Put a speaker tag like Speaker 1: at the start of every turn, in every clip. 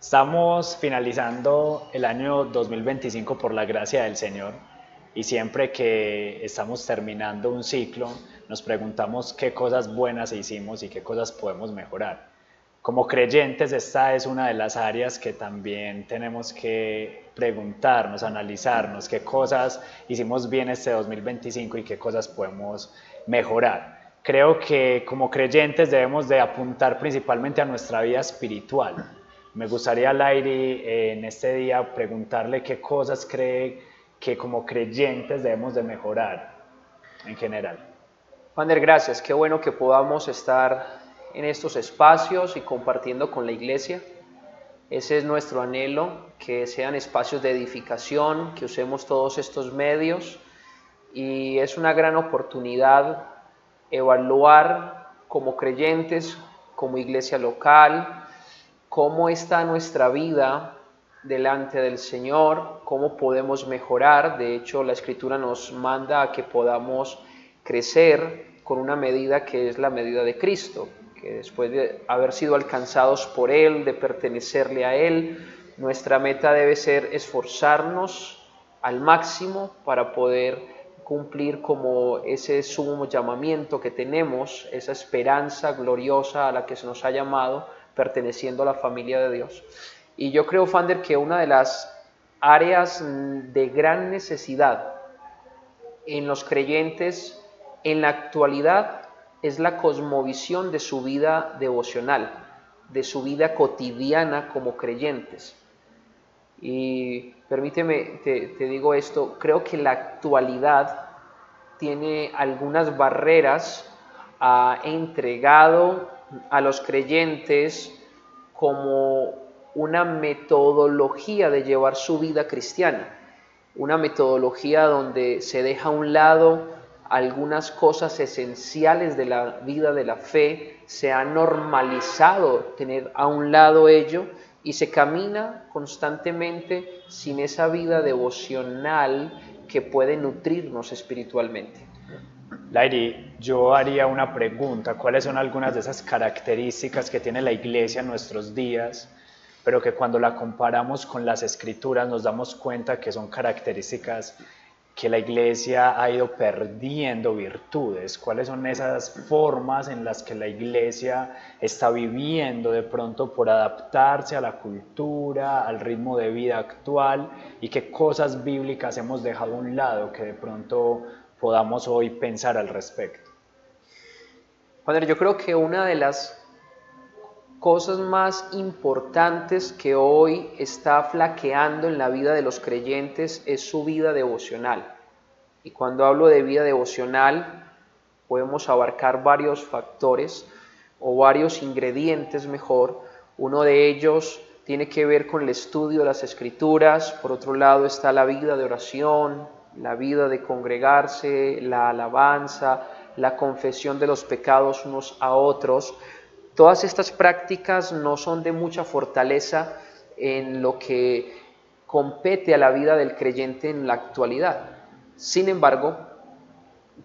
Speaker 1: Estamos finalizando el año 2025 por la gracia del Señor y siempre que estamos terminando un ciclo nos preguntamos qué cosas buenas hicimos y qué cosas podemos mejorar. Como creyentes esta es una de las áreas que también tenemos que preguntarnos, analizarnos qué cosas hicimos bien este 2025 y qué cosas podemos mejorar. Creo que como creyentes debemos de apuntar principalmente a nuestra vida espiritual. Me gustaría, Lairi, en este día preguntarle qué cosas cree que como creyentes debemos de mejorar en general.
Speaker 2: Wander, gracias. Qué bueno que podamos estar en estos espacios y compartiendo con la iglesia. Ese es nuestro anhelo, que sean espacios de edificación, que usemos todos estos medios y es una gran oportunidad evaluar como creyentes, como iglesia local, cómo está nuestra vida delante del Señor, cómo podemos mejorar. De hecho, la Escritura nos manda a que podamos crecer con una medida que es la medida de Cristo, que después de haber sido alcanzados por Él, de pertenecerle a Él, nuestra meta debe ser esforzarnos al máximo para poder cumplir como ese sumo llamamiento que tenemos, esa esperanza gloriosa a la que se nos ha llamado, perteneciendo a la familia de Dios. Y yo creo, Fander, que una de las áreas de gran necesidad en los creyentes en la actualidad es la cosmovisión de su vida devocional, de su vida cotidiana como creyentes. Y permíteme, te digo esto, creo que la actualidad tiene algunas barreras, ha entregado a los creyentes como una metodología de llevar su vida cristiana, una metodología donde se deja a un lado algunas cosas esenciales de la vida de la fe, se ha normalizado tener a un lado ello y se camina constantemente sin esa vida devocional que puede nutrirnos espiritualmente.
Speaker 1: Lairi, yo haría una pregunta. ¿Cuáles son algunas de esas características que tiene la iglesia en nuestros días, pero que cuando la comparamos con las escrituras nos damos cuenta que son características que la iglesia ha ido perdiendo virtudes? ¿Cuáles son esas formas en las que la iglesia está viviendo de pronto por adaptarse a la cultura, al ritmo de vida actual, y qué cosas bíblicas hemos dejado a un lado que de pronto podamos hoy pensar al respecto?
Speaker 2: Padre, yo creo que una de las cosas más importantes que hoy está flaqueando en la vida de los creyentes es su vida devocional. Y cuando hablo de vida devocional, podemos abarcar varios factores o varios ingredientes mejor. Uno de ellos tiene que ver con el estudio de las Escrituras. Por otro lado está la vida de oración, la vida de congregarse, la alabanza, la confesión de los pecados unos a otros. Todas estas prácticas no son de mucha fortaleza en lo que compete a la vida del creyente en la actualidad. Sin embargo,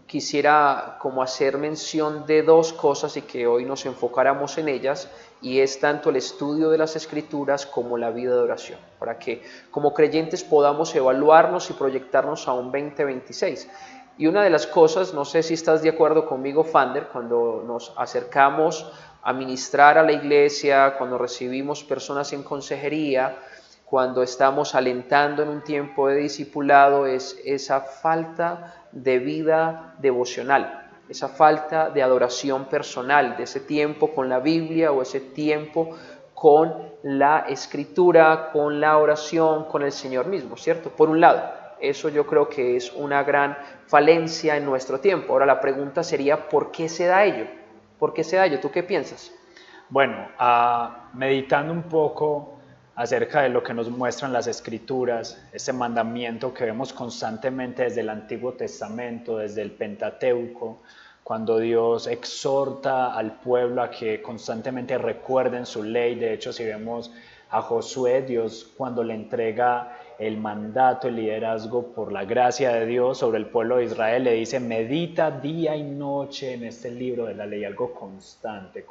Speaker 2: quisiera como hacer mención de dos cosas y que hoy nos enfocáramos en ellas, y es tanto el estudio de las Escrituras como la vida de oración, para que como creyentes podamos evaluarnos y proyectarnos a un 2026. Y una de las cosas, no sé si estás de acuerdo conmigo, Fander, cuando nos acercamos a ministrar a la iglesia, cuando recibimos personas en consejería, cuando estamos alentando en un tiempo de discipulado, es esa falta de vida devocional, esa falta de adoración personal, de ese tiempo con la Biblia o ese tiempo con la Escritura, con la oración, con el Señor mismo, ¿cierto? Por un lado, eso yo creo que es una gran falencia en nuestro tiempo. Ahora la pregunta sería, ¿por qué se da ello? ¿Por qué se da ello? ¿Tú qué piensas?
Speaker 1: Bueno, meditando un poco acerca de lo que nos muestran las escrituras, ese mandamiento que vemos constantemente desde el Antiguo Testamento, desde el Pentateuco, cuando Dios exhorta al pueblo a que constantemente recuerden su ley. De hecho, si vemos a Josué, Dios cuando le entrega el mandato, el liderazgo por la gracia de Dios sobre el pueblo de Israel, le dice: medita día y noche en este libro de la ley, algo constante,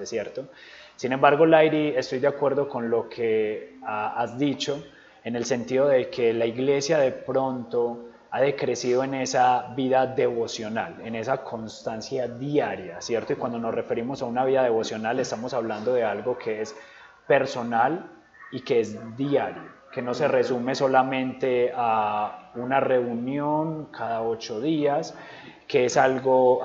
Speaker 1: ¿cierto? Sin embargo, Lairi, estoy de acuerdo con lo que has dicho, en el sentido de que la iglesia de pronto ha decrecido en esa vida devocional, en esa constancia diaria, ¿cierto? Y cuando nos referimos a una vida devocional estamos hablando de algo que es personal y que es diario, que no se resume solamente a una reunión cada 8 días, que es algo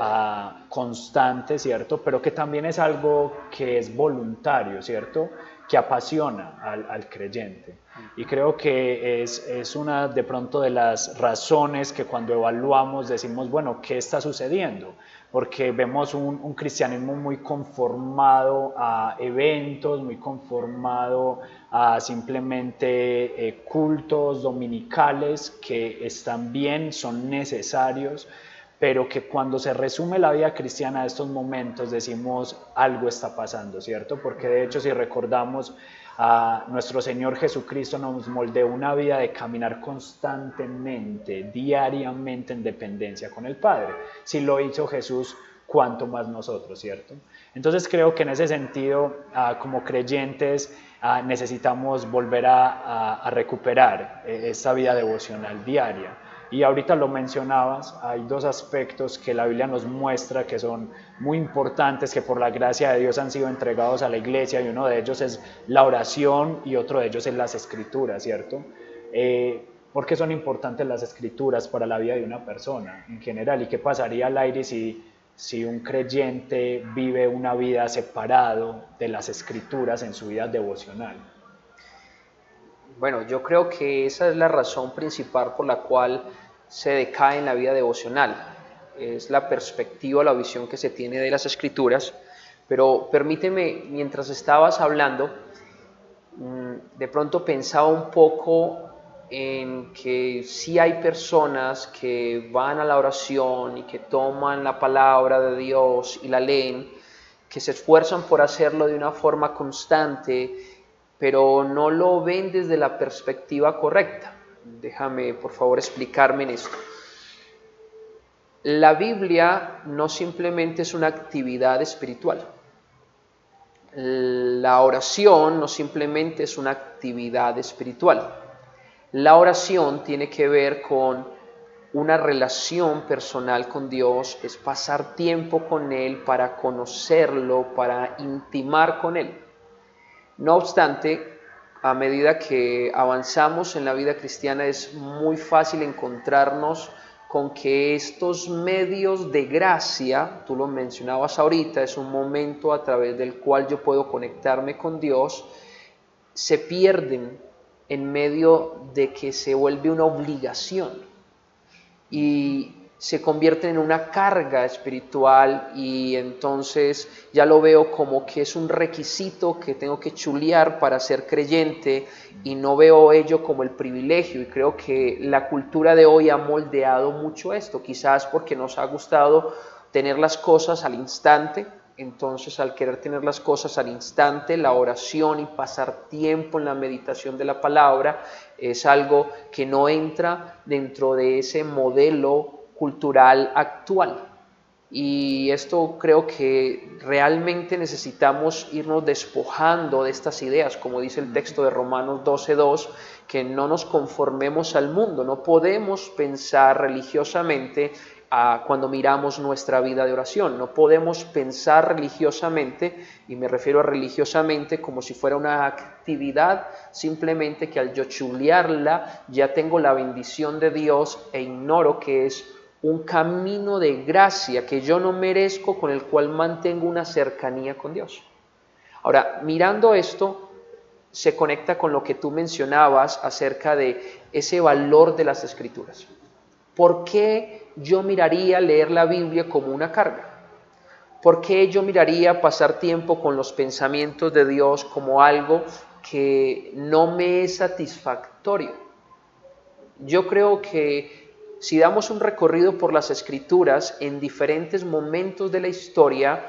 Speaker 1: constante, ¿cierto? Pero que también es algo que es voluntario, ¿cierto? Que apasiona al creyente. Y creo que es una de pronto de las razones que cuando evaluamos decimos, bueno, ¿qué está sucediendo? Porque vemos un cristianismo muy conformado a eventos, muy conformado a simplemente cultos dominicales que están bien, son necesarios, pero que cuando se resume la vida cristiana a estos momentos decimos algo está pasando, ¿cierto? Porque de hecho si recordamos a nuestro Señor Jesucristo nos moldeó una vida de caminar constantemente, diariamente en dependencia con el Padre. Si lo hizo Jesús, cuánto más nosotros, ¿cierto? Entonces creo que en ese sentido, como creyentes, necesitamos volver a recuperar esta vida devocional diaria. Y ahorita lo mencionabas, hay dos aspectos que la Biblia nos muestra que son muy importantes, que por la gracia de Dios han sido entregados a la iglesia, y uno de ellos es la oración y otro de ellos es las escrituras, ¿cierto? ¿Por qué son importantes las escrituras para la vida de una persona en general? ¿Y qué pasaría, Lairi, si un creyente vive una vida separado de las escrituras en su vida devocional?
Speaker 2: Bueno, yo creo que esa es la razón principal por la cual se decae en la vida devocional. Es la perspectiva, la visión que se tiene de las escrituras. Pero permíteme, mientras estabas hablando, de pronto pensaba un poco en que sí hay personas que van a la oración y que toman la palabra de Dios y la leen, que se esfuerzan por hacerlo de una forma constante, pero no lo ven desde la perspectiva correcta. Déjame, por favor, explicarme en esto. La Biblia no simplemente es una actividad espiritual. La oración no simplemente es una actividad espiritual. La oración tiene que ver con una relación personal con Dios, es pasar tiempo con Él para conocerlo, para intimar con Él. No obstante, a medida que avanzamos en la vida cristiana es muy fácil encontrarnos con que estos medios de gracia, tú lo mencionabas ahorita, es un momento a través del cual yo puedo conectarme con Dios, se pierden en medio de que se vuelve una obligación y se convierte en una carga espiritual, y entonces ya lo veo como que es un requisito que tengo que chulear para ser creyente y no veo ello como el privilegio. Y creo que la cultura de hoy ha moldeado mucho esto, quizás porque nos ha gustado tener las cosas al instante. Entonces, al querer tener las cosas al instante, la oración y pasar tiempo en la meditación de la palabra es algo que no entra dentro de ese modelo cultural actual. Y esto creo que realmente necesitamos irnos despojando de estas ideas, como dice el texto de Romanos 12:2, que no nos conformemos al mundo. No podemos pensar religiosamente cuando miramos nuestra vida de oración. No podemos pensar religiosamente, y me refiero a religiosamente como si fuera una actividad, simplemente que al yo chulearla ya tengo la bendición de Dios e ignoro que es un camino de gracia que yo no merezco, con el cual mantengo una cercanía con Dios. Ahora, mirando esto, se conecta con lo que tú mencionabas acerca de ese valor de las Escrituras. ¿Por qué yo miraría leer la Biblia como una carga? ¿Por qué yo miraría pasar tiempo con los pensamientos de Dios como algo que no me es satisfactorio? Yo creo que si damos un recorrido por las Escrituras, en diferentes momentos de la historia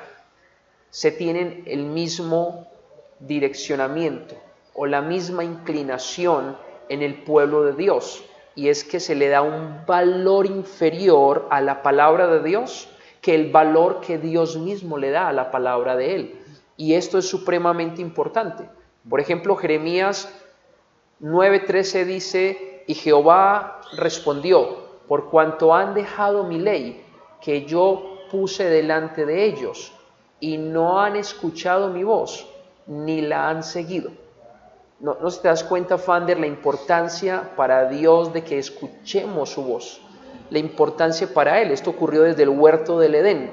Speaker 2: se tienen el mismo direccionamiento o la misma inclinación en el pueblo de Dios, y es que se le da un valor inferior a la palabra de Dios que el valor que Dios mismo le da a la palabra de Él. Y esto es supremamente importante. Por ejemplo, Jeremías 9:13 dice, y Jehová respondió, por cuanto han dejado mi ley, que yo puse delante de ellos, y no han escuchado mi voz, ni la han seguido. ¿No te das cuenta, Fander, la importancia para Dios de que escuchemos su voz? La importancia para Él. Esto ocurrió desde el huerto del Edén.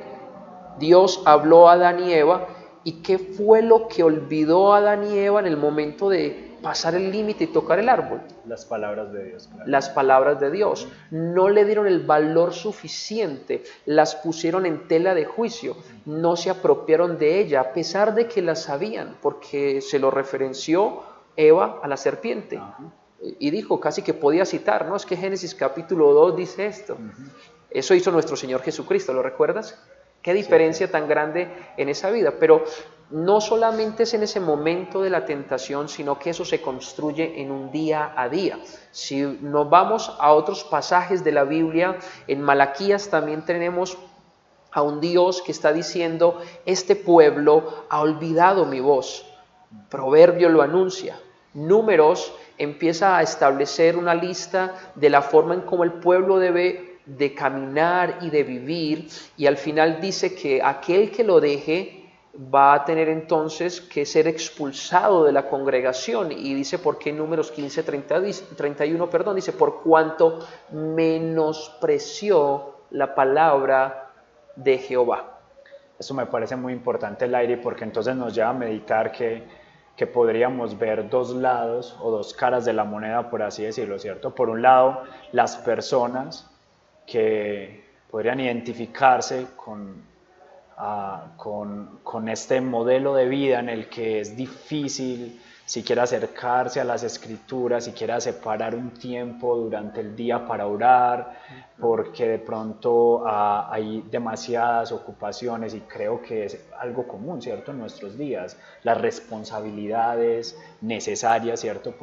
Speaker 2: Dios habló a Adán y Eva, ¿y qué fue lo que olvidó Adán y Eva en el momento de pasar el límite y tocar el árbol?
Speaker 1: Las palabras de Dios. Claro.
Speaker 2: Las palabras de Dios. No le dieron el valor suficiente, las pusieron en tela de juicio, no se apropiaron de ella, a pesar de que la sabían, porque se lo referenció Eva a la serpiente. Uh-huh. Y dijo, casi que podía citar, ¿no? Es que Génesis capítulo 2 dice esto. Uh-huh. Eso hizo nuestro Señor Jesucristo, ¿lo recuerdas? Qué diferencia tan grande en esa vida. Pero no solamente es en ese momento de la tentación, sino que eso se construye en un día a día. Si nos vamos a otros pasajes de la Biblia, en Malaquías también tenemos a un Dios que está diciendo, este pueblo ha olvidado mi voz. Proverbio lo anuncia. Números empieza a establecer una lista de la forma en cómo el pueblo debe de caminar y de vivir, y al final dice que aquel que lo deje va a tener entonces que ser expulsado de la congregación. Y dice, ¿por qué? Números 15:31, dice, por cuanto menospreció la palabra de Jehová.
Speaker 1: Eso me parece muy importante, Lairi, porque entonces nos lleva a meditar que podríamos ver dos lados o dos caras de la moneda, por así decirlo, ¿cierto? Por un lado, las personas que podrían identificarse con este modelo de vida en el que es difícil siquiera acercarse a las escrituras, siquiera separar un tiempo durante el día para orar, porque de pronto hay demasiadas ocupaciones, y creo que es algo común, ¿cierto?, en nuestros días, las responsabilidades necesarias, ¿cierto?,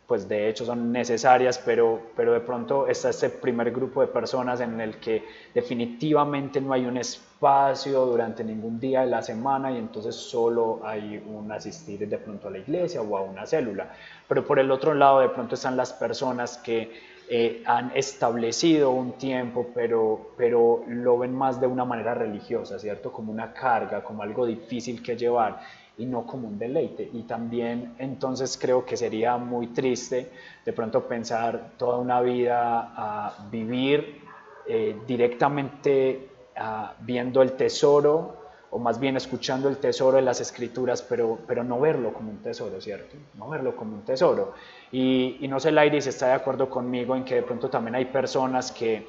Speaker 1: pues de hecho son necesarias, pero de pronto está este primer grupo de personas en el que definitivamente no hay un espacio durante ningún día de la semana, y entonces solo hay un asistir de pronto a la iglesia o a una célula. Pero por el otro lado de pronto están las personas que han establecido un tiempo, pero lo ven más de una manera religiosa, ¿cierto?, como una carga, como algo difícil que llevar, y no como un deleite. Y también entonces creo que sería muy triste de pronto pensar toda una vida a vivir directamente viendo el tesoro, o más bien escuchando el tesoro de las escrituras, pero no verlo como un tesoro, ¿cierto? No verlo como un tesoro. Y no sé, Lairi, si está de acuerdo conmigo en que de pronto también hay personas que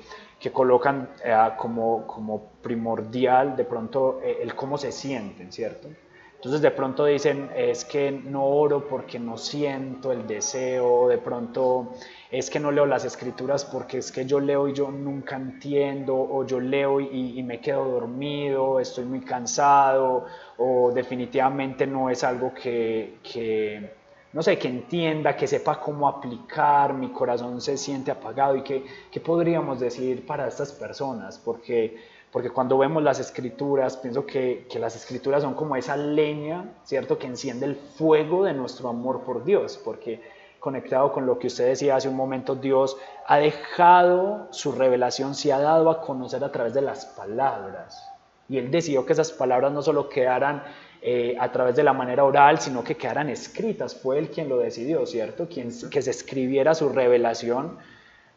Speaker 1: colocan como primordial de pronto el cómo se sienten, ¿cierto? Entonces de pronto dicen, es que no oro porque no siento el deseo, de pronto es que no leo las escrituras porque es que yo leo y yo nunca entiendo, o yo leo y me quedo dormido, estoy muy cansado, o definitivamente no es algo que no sé, que entienda, que sepa cómo aplicar, mi corazón se siente apagado. ¿Y qué podríamos decir para estas personas? Porque cuando vemos las escrituras, pienso que las escrituras son como esa leña, ¿cierto?, que enciende el fuego de nuestro amor por Dios, porque conectado con lo que usted decía hace un momento, Dios ha dejado su revelación, se ha dado a conocer a través de las palabras, y Él decidió que esas palabras no solo quedaran a través de la manera oral, sino que quedaran escritas. Fue Él quien lo decidió, ¿cierto?, que se escribiera su revelación.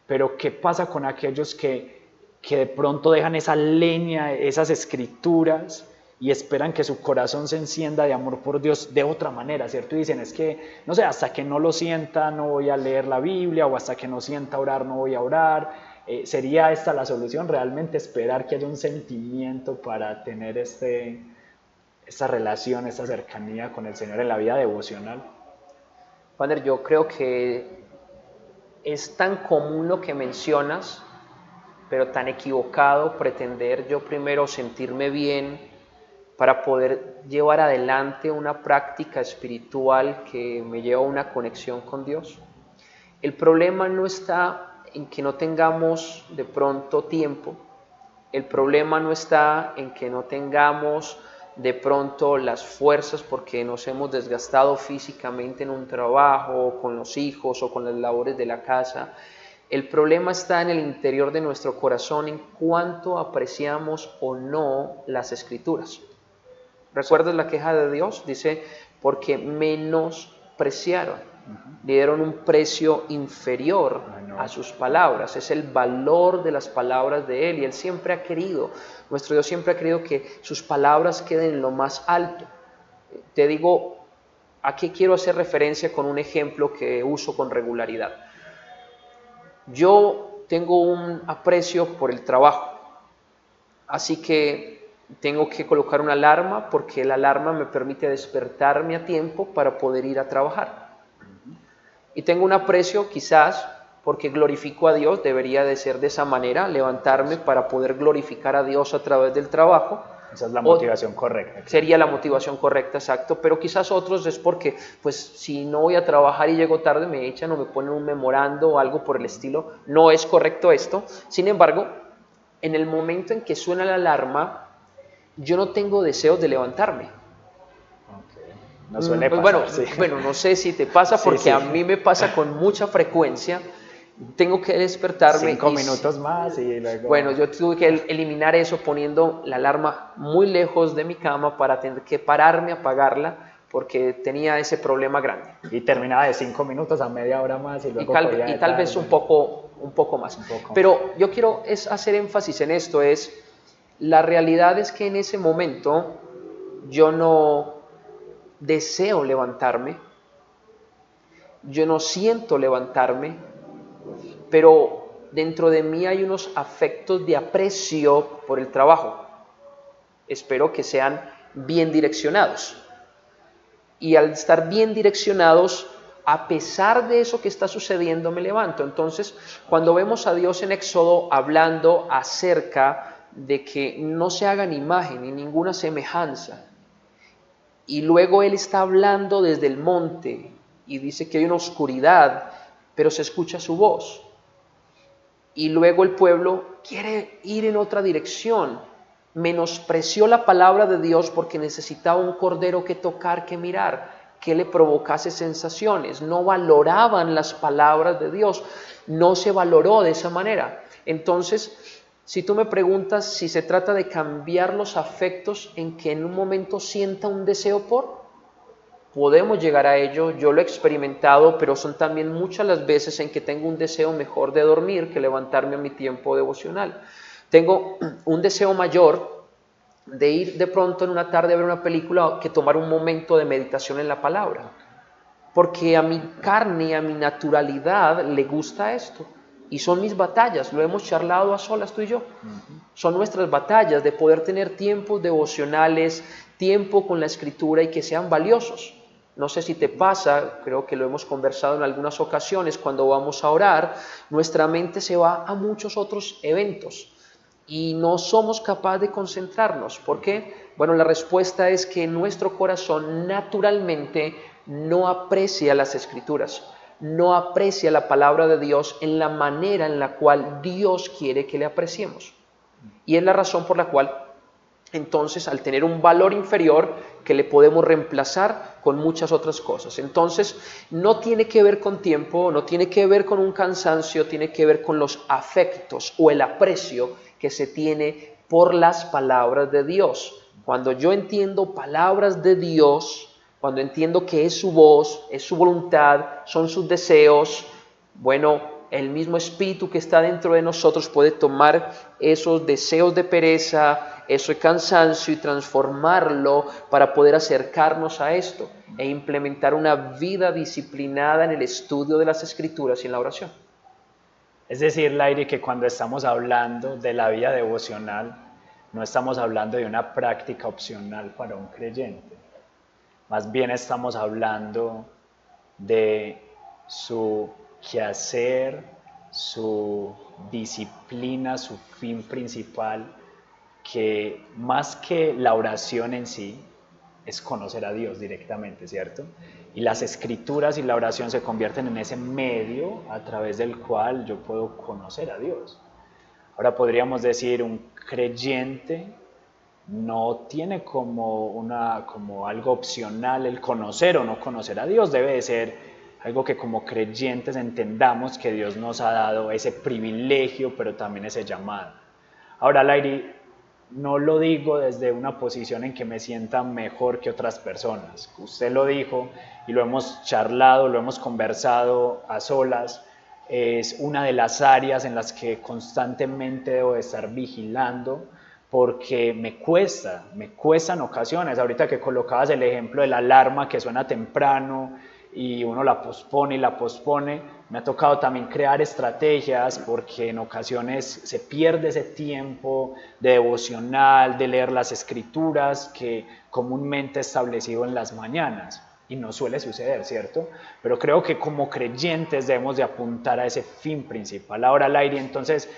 Speaker 1: Pero ¿qué pasa con aquellos que de pronto dejan esa leña, esas escrituras, y esperan que su corazón se encienda de amor por Dios de otra manera, ¿cierto? Y dicen, es que, no sé, hasta que no lo sienta no voy a leer la Biblia, o hasta que no sienta orar no voy a orar. ¿Sería esta la solución? ¿Realmente esperar que haya un sentimiento para tener esta relación, esta cercanía con el Señor en la vida devocional?
Speaker 2: Wander, yo creo que es tan común lo que mencionas, pero tan equivocado pretender yo primero sentirme bien para poder llevar adelante una práctica espiritual que me lleva a una conexión con Dios. El problema no está en que no tengamos de pronto tiempo, el problema no está en que no tengamos de pronto las fuerzas porque nos hemos desgastado físicamente en un trabajo, con los hijos o con las labores de la casa. El problema está en el interior de nuestro corazón, en cuánto apreciamos o no las Escrituras. ¿Recuerdas la queja de Dios? Dice, porque menospreciaron, le dieron un precio inferior a sus palabras. Es el valor de las palabras de Él, y Él siempre ha querido, nuestro Dios siempre ha querido que sus palabras queden en lo más alto. Te digo, ¿a qué quiero hacer referencia con un ejemplo que uso con regularidad? Yo tengo un aprecio por el trabajo, así que tengo que colocar una alarma porque la alarma me permite despertarme a tiempo para poder ir a trabajar. Y tengo un aprecio quizás porque glorifico a Dios, debería de ser de esa manera, levantarme para poder glorificar a Dios a través del trabajo.
Speaker 1: Esa es la motivación correcta. Claro.
Speaker 2: Sería la motivación correcta, exacto, pero quizás otros es porque, pues, si no voy a trabajar y llego tarde, me echan o me ponen un memorando o algo por el estilo. No es correcto esto. Sin embargo, en el momento en que suena la alarma, yo no tengo deseos de levantarme.
Speaker 1: Okay. No suele pasar,
Speaker 2: bueno,
Speaker 1: sí.
Speaker 2: Bueno, no sé si te pasa, porque sí. A mí me pasa con mucha frecuencia. Tengo que despertarme
Speaker 1: 5 minutos más y luego...
Speaker 2: Bueno, yo tuve que eliminar eso poniendo la alarma muy lejos de mi cama para tener que pararme a apagarla porque tenía ese problema grande.
Speaker 1: Y terminaba de 5 minutos a media hora más y luego
Speaker 2: y tal vez un poco más. Pero yo quiero hacer énfasis en esto, la realidad es que en ese momento yo no deseo levantarme, yo no siento levantarme, pero dentro de mí hay unos afectos de aprecio por el trabajo. Espero que sean bien direccionados. Y al estar bien direccionados, a pesar de eso que está sucediendo, me levanto. Entonces, cuando vemos a Dios en Éxodo hablando acerca de que no se hagan imagen ni ninguna semejanza, y luego Él está hablando desde el monte y dice que hay una oscuridad, pero se escucha su voz. Y luego el pueblo quiere ir en otra dirección. Menospreció la palabra de Dios porque necesitaba un cordero que tocar, que mirar, que le provocase sensaciones. No valoraban las palabras de Dios, no se valoró de esa manera. Entonces, si tú me preguntas si se trata de cambiar los afectos en que en un momento sienta un deseo por, podemos llegar a ello, yo lo he experimentado, pero son también muchas las veces en que tengo un deseo mejor de dormir que levantarme a mi tiempo devocional. Tengo un deseo mayor de ir de pronto en una tarde a ver una película que tomar un momento de meditación en la palabra, porque a mi carne, a mi naturalidad le gusta esto. Y son mis batallas, lo hemos charlado a solas tú y yo. Son nuestras batallas de poder tener tiempos devocionales, tiempo con la Escritura y que sean valiosos. No sé si te pasa, creo que lo hemos conversado en algunas ocasiones, cuando vamos a orar, nuestra mente se va a muchos otros eventos y no somos capaces de concentrarnos. ¿Por qué? Bueno, la respuesta es que nuestro corazón naturalmente no aprecia las Escrituras, no aprecia la palabra de Dios en la manera en la cual Dios quiere que le apreciemos. Y es la razón por la cual, entonces, al tener un valor inferior, que le podemos reemplazar con muchas otras cosas. Entonces, no tiene que ver con tiempo, no tiene que ver con un cansancio, tiene que ver con los afectos o el aprecio que se tiene por las palabras de Dios. Cuando yo entiendo palabras de Dios, cuando entiendo que es su voz, es su voluntad, son sus deseos, bueno, el mismo espíritu que está dentro de nosotros puede tomar esos deseos de pereza, ese cansancio y transformarlo para poder acercarnos a esto e implementar una vida disciplinada en el estudio de las Escrituras y en la oración.
Speaker 1: Es decir, Lairi, que cuando estamos hablando de la vida devocional, no estamos hablando de una práctica opcional para un creyente. Más bien estamos hablando de su quehacer, su disciplina, su fin principal, que más que la oración en sí, es conocer a Dios directamente, ¿cierto? Y las Escrituras y la oración se convierten en ese medio a través del cual yo puedo conocer a Dios. Ahora podríamos decir, un creyente no tiene como algo opcional el conocer o no conocer a Dios, debe de ser algo que como creyentes entendamos que Dios nos ha dado ese privilegio, pero también ese llamado. Ahora, Lairi, no lo digo desde una posición en que me sienta mejor que otras personas. Usted lo dijo y lo hemos charlado, lo hemos conversado a solas. Es una de las áreas en las que constantemente debo de estar vigilando porque me cuesta en ocasiones. Ahorita que colocabas el ejemplo de la alarma que suena temprano y uno la pospone y la pospone, me ha tocado también crear estrategias porque en ocasiones se pierde ese tiempo de devocional, de leer las escrituras que comúnmente he establecido en las mañanas. Y no suele suceder, ¿cierto? Pero creo que como creyentes debemos de apuntar a ese fin principal. Ahora, Lairi, entonces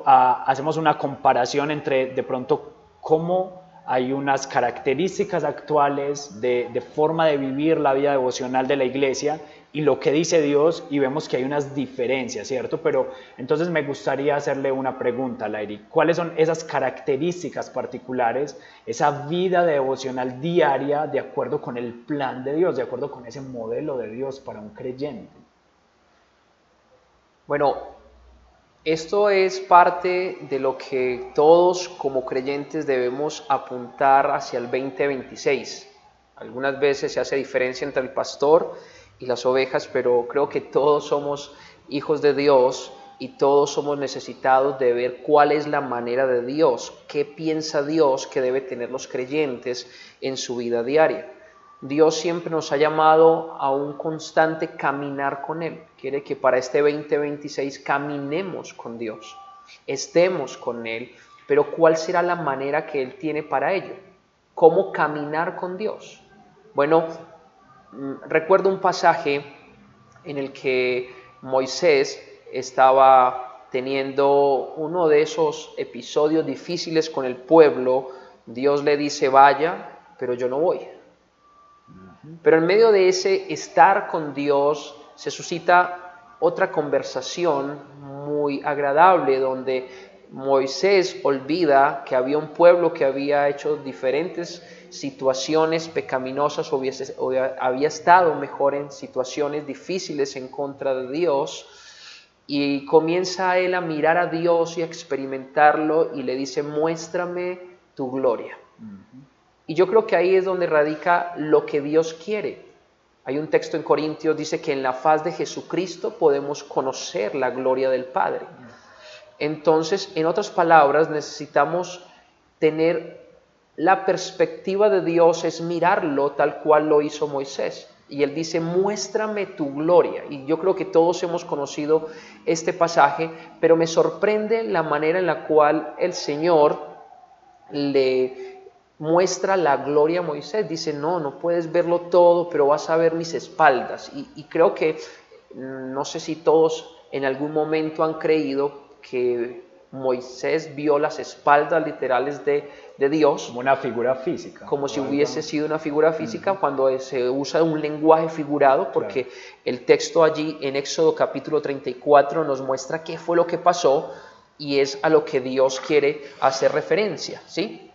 Speaker 1: hacemos una comparación entre de pronto cómo hay unas características actuales de forma de vivir la vida devocional de la iglesia y lo que dice Dios, y vemos que hay unas diferencias, ¿cierto? Pero entonces me gustaría hacerle una pregunta, Lairi. ¿Cuáles son esas características particulares, esa vida devocional diaria de acuerdo con el plan de Dios, de acuerdo con ese modelo de Dios para un creyente?
Speaker 2: Bueno, esto es parte de lo que todos como creyentes debemos apuntar hacia el 2026. Algunas veces se hace diferencia entre el pastor y las ovejas, pero creo que todos somos hijos de Dios y todos somos necesitados de ver cuál es la manera de Dios, qué piensa Dios que debe tener los creyentes en su vida diaria. Dios siempre nos ha llamado a un constante caminar con Él. Quiere que para este 2026 caminemos con Dios, estemos con Él, pero ¿cuál será la manera que Él tiene para ello? ¿Cómo caminar con Dios? Bueno, recuerdo un pasaje en el que Moisés estaba teniendo uno de esos episodios difíciles con el pueblo. Dios le dice, vaya, pero yo no voy. Pero en medio de ese estar con Dios se suscita otra conversación muy agradable donde Moisés olvida que había un pueblo que había hecho diferentes situaciones pecaminosas o había estado mejor en situaciones difíciles en contra de Dios, y comienza él a mirar a Dios y a experimentarlo y le dice, muéstrame tu gloria. Y yo creo que ahí es donde radica lo que Dios quiere. Hay un texto en Corintios, dice que en la faz de Jesucristo podemos conocer la gloria del Padre. Entonces, en otras palabras, necesitamos tener la perspectiva de Dios, es mirarlo tal cual lo hizo Moisés. Y él dice, muéstrame tu gloria. Y yo creo que todos hemos conocido este pasaje, pero me sorprende la manera en la cual el Señor le muestra la gloria a Moisés. Dice, no puedes verlo todo, pero vas a ver mis espaldas. Y creo que, no sé si todos en algún momento han creído que Moisés vio las espaldas literales de Dios.
Speaker 1: Como una figura física.
Speaker 2: Como si hubiese sido una figura física, cuando se usa un lenguaje figurado, porque el texto allí en Éxodo capítulo 34 nos muestra qué fue lo que pasó y es a lo que Dios quiere hacer referencia, ¿sí?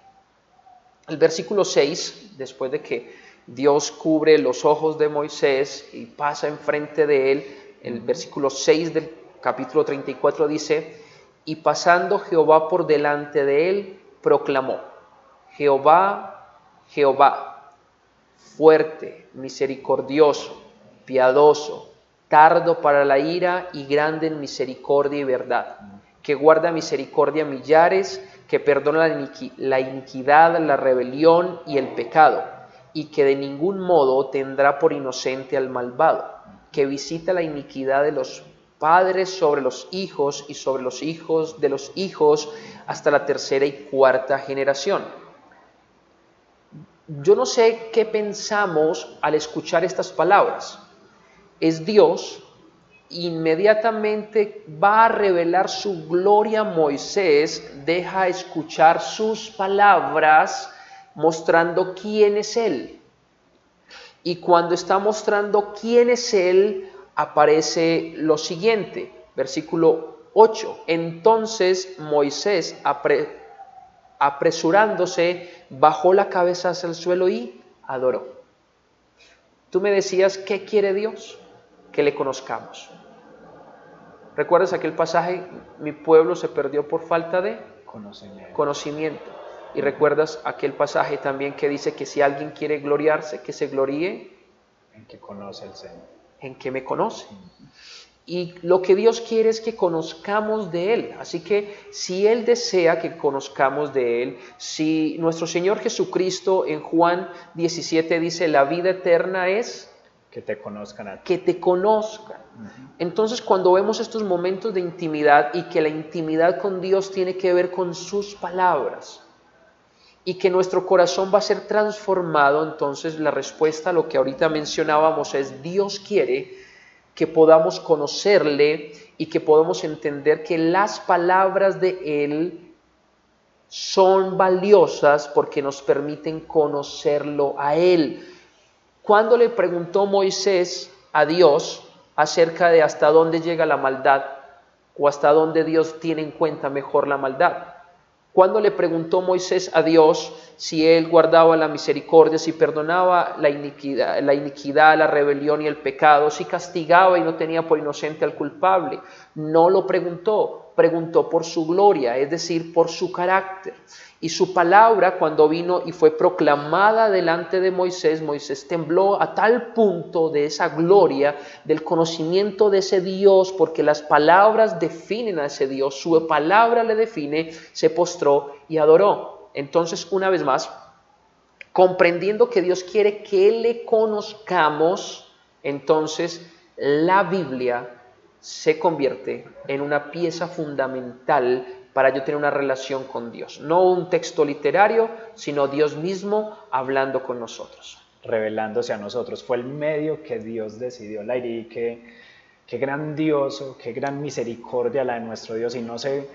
Speaker 2: El versículo 6, después de que Dios cubre los ojos de Moisés y pasa enfrente de él, el versículo 6 del capítulo 34 dice, y pasando Jehová por delante de él, proclamó, Jehová, Jehová, fuerte, misericordioso, piadoso, tardo para la ira y grande en misericordia y verdad, que guarda misericordia a millares, que perdona la iniquidad, la rebelión y el pecado, y que de ningún modo tendrá por inocente al malvado, que visita la iniquidad de los padres sobre los hijos y sobre los hijos de los hijos hasta la tercera y cuarta generación. Yo no sé qué pensamos al escuchar estas palabras. Es Dios, inmediatamente va a revelar su gloria a Moisés, deja escuchar sus palabras mostrando quién es Él. Y cuando está mostrando quién es Él, aparece lo siguiente, versículo 8. Entonces Moisés apresurándose, bajó la cabeza hacia el suelo y adoró. Tú me decías, ¿qué quiere Dios? Que le conozcamos. ¿Recuerdas aquel pasaje? Mi pueblo se perdió por falta de conocimiento. Y recuerdas aquel pasaje también que dice que si alguien quiere gloriarse, que se gloríe
Speaker 1: en que conoce al Señor.
Speaker 2: En que me conoce. Y lo que Dios quiere es que conozcamos de Él. Así que si Él desea que conozcamos de Él, si nuestro Señor Jesucristo en Juan 17 dice, la vida eterna es
Speaker 1: que te conozcan a ti.
Speaker 2: Que te conozcan. Entonces, cuando vemos estos momentos de intimidad y que la intimidad con Dios tiene que ver con sus palabras y que nuestro corazón va a ser transformado, entonces la respuesta a lo que ahorita mencionábamos es Dios quiere que podamos conocerle y que podamos entender que las palabras de Él son valiosas porque nos permiten conocerlo a Él. Cuando le preguntó Moisés a Dios acerca de hasta dónde llega la maldad o hasta dónde Dios tiene en cuenta mejor la maldad, cuando le preguntó Moisés a Dios si Él guardaba la misericordia, si perdonaba la iniquidad, la rebelión y el pecado, si castigaba y no tenía por inocente al culpable, no lo preguntó, preguntó por su gloria, es decir, por su carácter. Y su palabra, cuando vino y fue proclamada delante de Moisés, Moisés tembló a tal punto de esa gloria, del conocimiento de ese Dios, porque las palabras definen a ese Dios, su palabra le define, se postró y adoró. Entonces, una vez más, comprendiendo que Dios quiere que le conozcamos, entonces la Biblia se convierte en una pieza fundamental para yo tener una relación con Dios. No un texto literario, sino Dios mismo hablando con nosotros.
Speaker 1: Revelándose a nosotros. Fue el medio que Dios decidió, Lairi, qué grandioso, qué gran misericordia la de nuestro Dios. Y no sé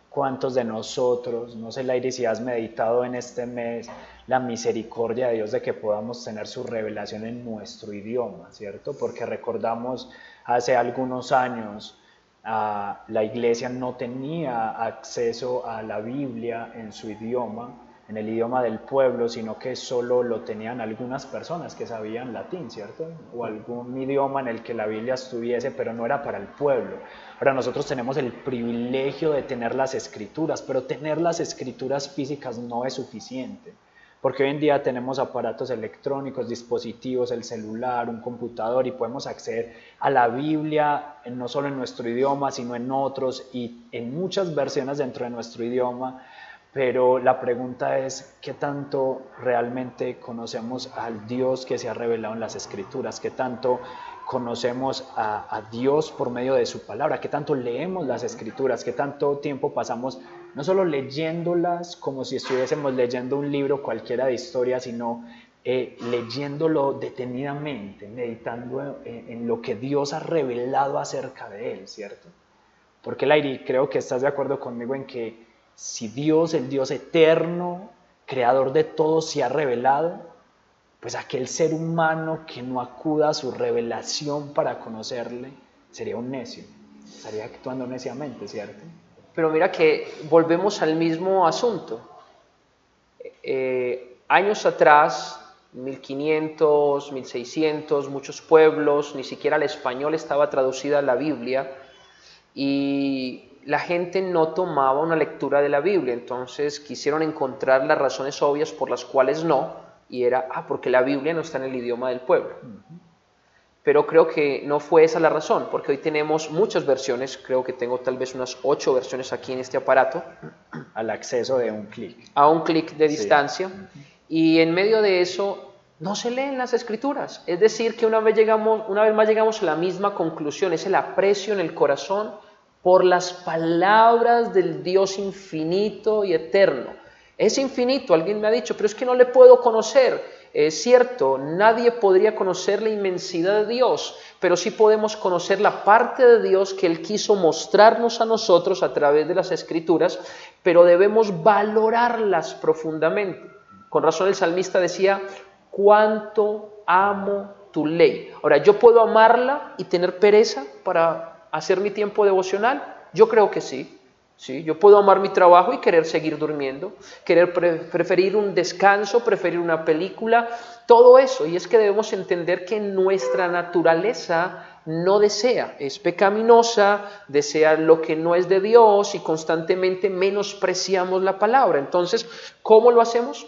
Speaker 1: cuántos de nosotros, no sé, Lairi, si has meditado en este mes la misericordia de Dios de que podamos tener su revelación en nuestro idioma, ¿cierto? Porque recordamos hace algunos años la iglesia no tenía acceso a la Biblia en su idioma, en el idioma del pueblo, sino que solo lo tenían algunas personas que sabían latín, ¿cierto? O algún idioma en el que la Biblia estuviese, pero no era para el pueblo. Ahora nosotros tenemos el privilegio de tener las escrituras, pero tener las escrituras físicas no es suficiente. Porque hoy en día tenemos aparatos electrónicos, dispositivos, el celular, un computador y podemos acceder a la Biblia no solo en nuestro idioma, sino en otros y en muchas versiones dentro de nuestro idioma. Pero la pregunta es, ¿qué tanto realmente conocemos al Dios que se ha revelado en las Escrituras? ¿Qué tanto conocemos a Dios por medio de su palabra? ¿Qué tanto leemos las Escrituras? ¿Qué tanto tiempo pasamos no solo leyéndolas como si estuviésemos leyendo un libro cualquiera de historia, sino leyéndolo detenidamente, meditando en lo que Dios ha revelado acerca de él, ¿cierto? Porque, Lairi, creo que estás de acuerdo conmigo en que si Dios, el Dios eterno, creador de todo, se ha revelado, pues aquel ser humano que no acuda a su revelación para conocerle sería un necio, estaría actuando neciamente, ¿cierto?
Speaker 2: Pero mira que volvemos al mismo asunto. Años atrás, 1500, 1600, muchos pueblos, ni siquiera al español estaba traducida la Biblia y la gente no tomaba una lectura de la Biblia, entonces quisieron encontrar las razones obvias por las cuales no, y era, porque la Biblia no está en el idioma del pueblo. Pero creo que no fue esa la razón, porque hoy tenemos muchas versiones, creo que tengo tal vez unas 8 versiones aquí en este aparato.
Speaker 1: Al acceso de un clic.
Speaker 2: A un clic de distancia, y en medio de eso no se leen las escrituras, es decir, que una vez más llegamos a la misma conclusión, es el aprecio en el corazón por las palabras del Dios infinito y eterno. Es infinito, alguien me ha dicho, pero es que no le puedo conocer. Es cierto, nadie podría conocer la inmensidad de Dios, pero sí podemos conocer la parte de Dios que Él quiso mostrarnos a nosotros a través de las Escrituras, pero debemos valorarlas profundamente. Con razón el salmista decía, cuánto amo tu ley. Ahora, ¿yo puedo amarla y tener pereza para hacer mi tiempo devocional? Yo creo que sí. ¿sí? Yo puedo amar mi trabajo y querer seguir durmiendo, querer preferir un descanso, preferir una película, todo eso. Y es que debemos entender que nuestra naturaleza no desea, es pecaminosa, desea lo que no es de Dios y constantemente menospreciamos la palabra. Entonces, ¿cómo lo hacemos?